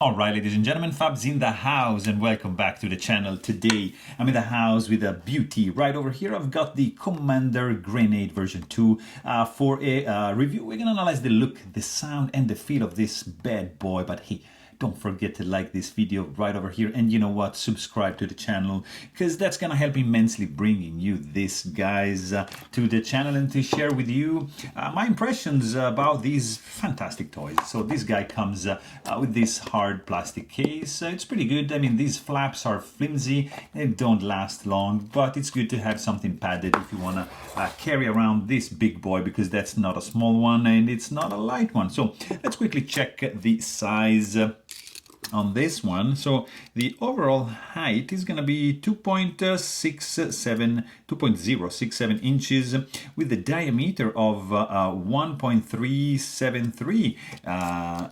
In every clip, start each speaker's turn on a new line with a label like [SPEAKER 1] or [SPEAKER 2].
[SPEAKER 1] Alright, ladies and gentlemen, Fab's in the house and welcome back to the channel. Today I'm in the house with a beauty. Right over here I've got the Commander Grenade version 2 for a review. We're gonna analyze the look, the sound and the feel of this bad boy. But hey, don't forget to like this video right over here, and you know what, subscribe to the channel, because that's gonna help immensely bringing you this, guys, to the channel and to share with you my impressions about these fantastic toys. So this guy comes with this hard plastic case. It's pretty good. I mean, these flaps are flimsy, they don't last long, but it's good to have something padded if you want to carry around this big boy, because that's not a small one and it's not a light one. So let's quickly check the size on this one. So the overall height is going to be 2.067 inches with the diameter of 1.373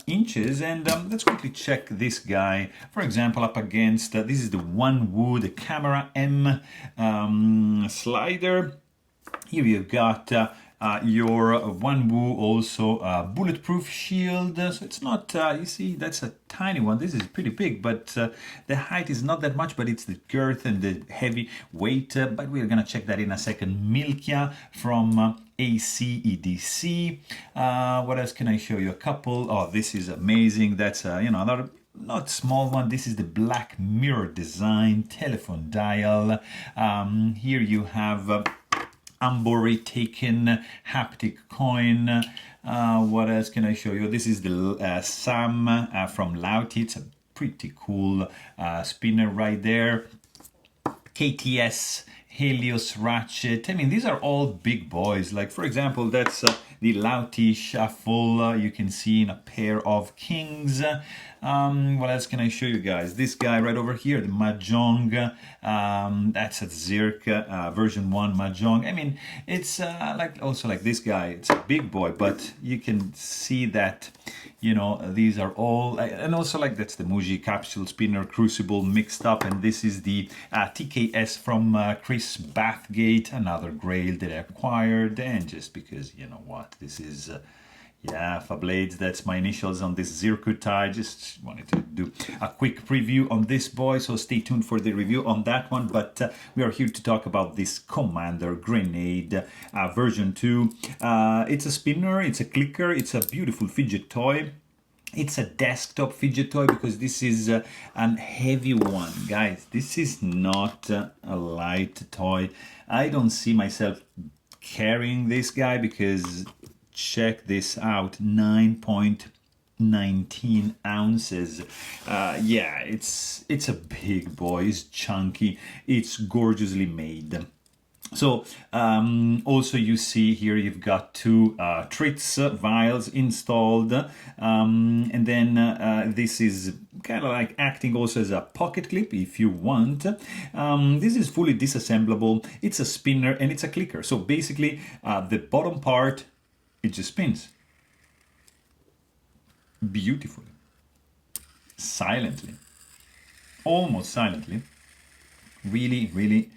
[SPEAKER 1] inches. And let's quickly check this guy, for example, up against this is the Onewood Camera M slider. Here you've got your Onewood also bulletproof shield. So it's not, you see, that's a tiny one. This is pretty big, but the height is not that much, but it's the girth and the heavy weight. But we're gonna check that in a second. Milkia from ACEDC. What else can I show you? A couple. Oh, this is amazing. That's another not small one. This is the Black Mirror design telephone dial. Here you have Ambori taken haptic coin. What else can I show you? This is the Sam from Lauti. It's a pretty cool spinner right there. KTS Helios ratchet. I mean, these are all big boys. Like, for example, that's the Lauti shuffle. You can see in a pair of kings. What else can I show you guys? This guy right over here, the Mahjong. That's a Zirk version 1 Mahjong. I mean, it's like also like this guy. It's a big boy, but you can see that, you know, these are all, and also like that's the Muji capsule spinner crucible mixed up, and this is the TKS from Chris Bathgate, another grail that I acquired, and just because, you know what, this is yeah, Fablades, that's my initials on this Zirku tie. Just wanted to do a quick preview on this boy, so stay tuned for the review on that one. But we are here to talk about this Commander Grenade version 2. It's a spinner, it's a clicker, it's a beautiful fidget toy. It's a desktop fidget toy because this is a heavy one. Guys, this is not a light toy. I don't see myself carrying this guy because check this out, 9.19 ounces. Yeah, it's a big boy, it's chunky, it's gorgeously made. So also you see here you've got two Tritz vials installed, and then this is kind of like acting also as a pocket clip if you want. This is fully disassemblable, it's a spinner and it's a clicker. So basically the bottom part, it just spins beautifully, silently, almost silently, really, really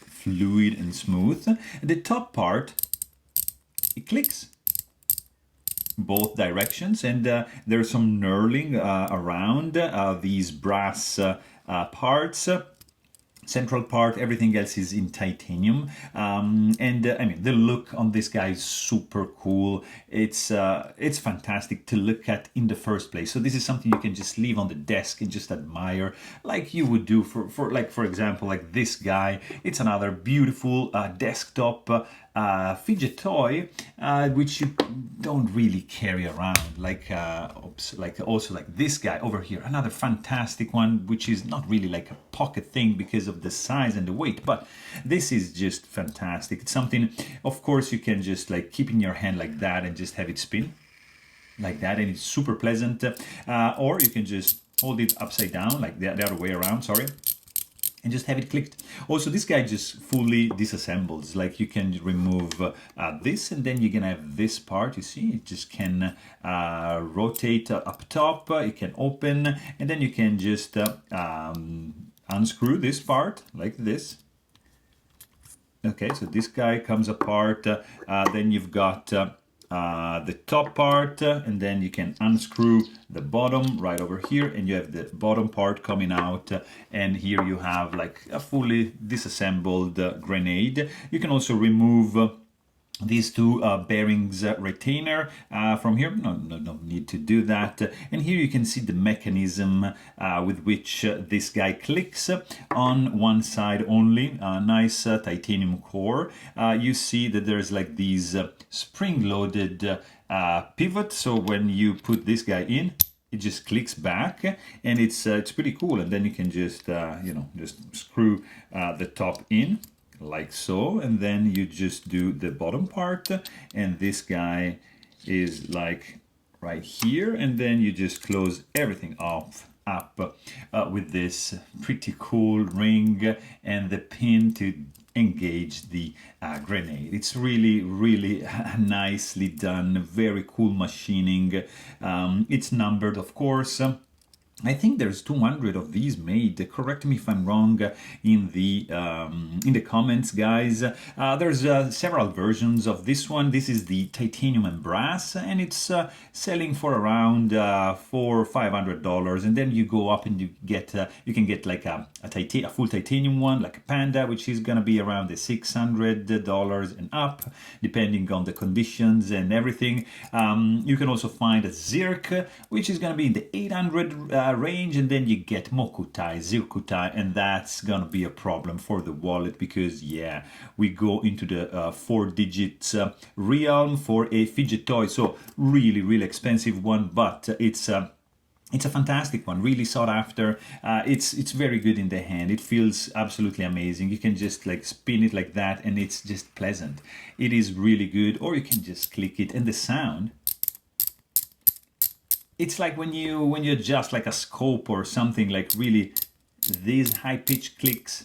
[SPEAKER 1] fluid and smooth. The top part, it clicks both directions, and there's some knurling around these brass parts. Central part, everything else is in titanium, and I mean the look on this guy is super cool. It's fantastic to look at in the first place. So this is something you can just leave on the desk and just admire, like you would do for like, for example, like this guy. It's another beautiful desktop fidget toy, which you don't really carry around, like like also like this guy over here, another fantastic one, which is not really like a pocket thing because of the size and the weight, but this is just fantastic. It's something, of course, you can just like keep in your hand like that and just have it spin like that, and it's super pleasant, or you can just hold it upside down, like the other way around, sorry, and just have it clicked. Also, this guy just fully disassembles. Like you can remove this, and then you're gonna have this part. You see, it just can rotate up top. It can open, and then you can just unscrew this part like this. Okay, so this guy comes apart. Then you've got the top part, and then you can unscrew the bottom right over here, and you have the bottom part coming out, and here you have like a fully disassembled grenade. You can also remove these two bearings retainer from here. No need to do that. And here you can see the mechanism with which this guy clicks on one side only. Nice titanium core. You see that there's like these spring-loaded pivot, so when you put this guy in, it just clicks back, and it's pretty cool. And then you can just just screw the top in like so, and then you just do the bottom part, and this guy is like right here, and then you just close everything off up with this pretty cool ring and the pin to engage the grenade. It's really nicely done, very cool machining. It's numbered, of course. I think there's 200 of these made. Correct me if I'm wrong in the comments, guys. There's several versions of this one. This is the titanium and brass, and it's selling for around $400 or $500. And then you go up and you can get like a full titanium one, like a Panda, which is gonna be around the $600 and up, depending on the conditions and everything. You can also find a Zirk, which is gonna be in the 800 range, and then you get Mokutai, Zirkutai, and that's gonna be a problem for the wallet, because yeah, we go into the 4 digits realm for a fidget toy. So really expensive one, but it's a fantastic one, really sought after. It's very good in the hand. It feels absolutely amazing. You can just like spin it like that, and it's just pleasant. It is really good. Or you can just click it, and the sound, it's like when you adjust like a scope or something, like really these high-pitched clicks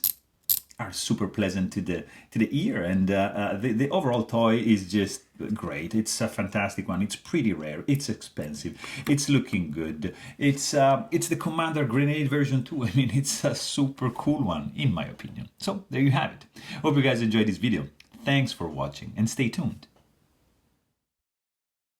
[SPEAKER 1] are super pleasant to the ear, and the overall toy is just great. It's a fantastic one. It's pretty rare. It's expensive. It's looking good. It's the Commander Grenade version 2. I mean, it's a super cool one in my opinion. So there you have it. Hope you guys enjoyed this video. Thanks for watching, and stay tuned.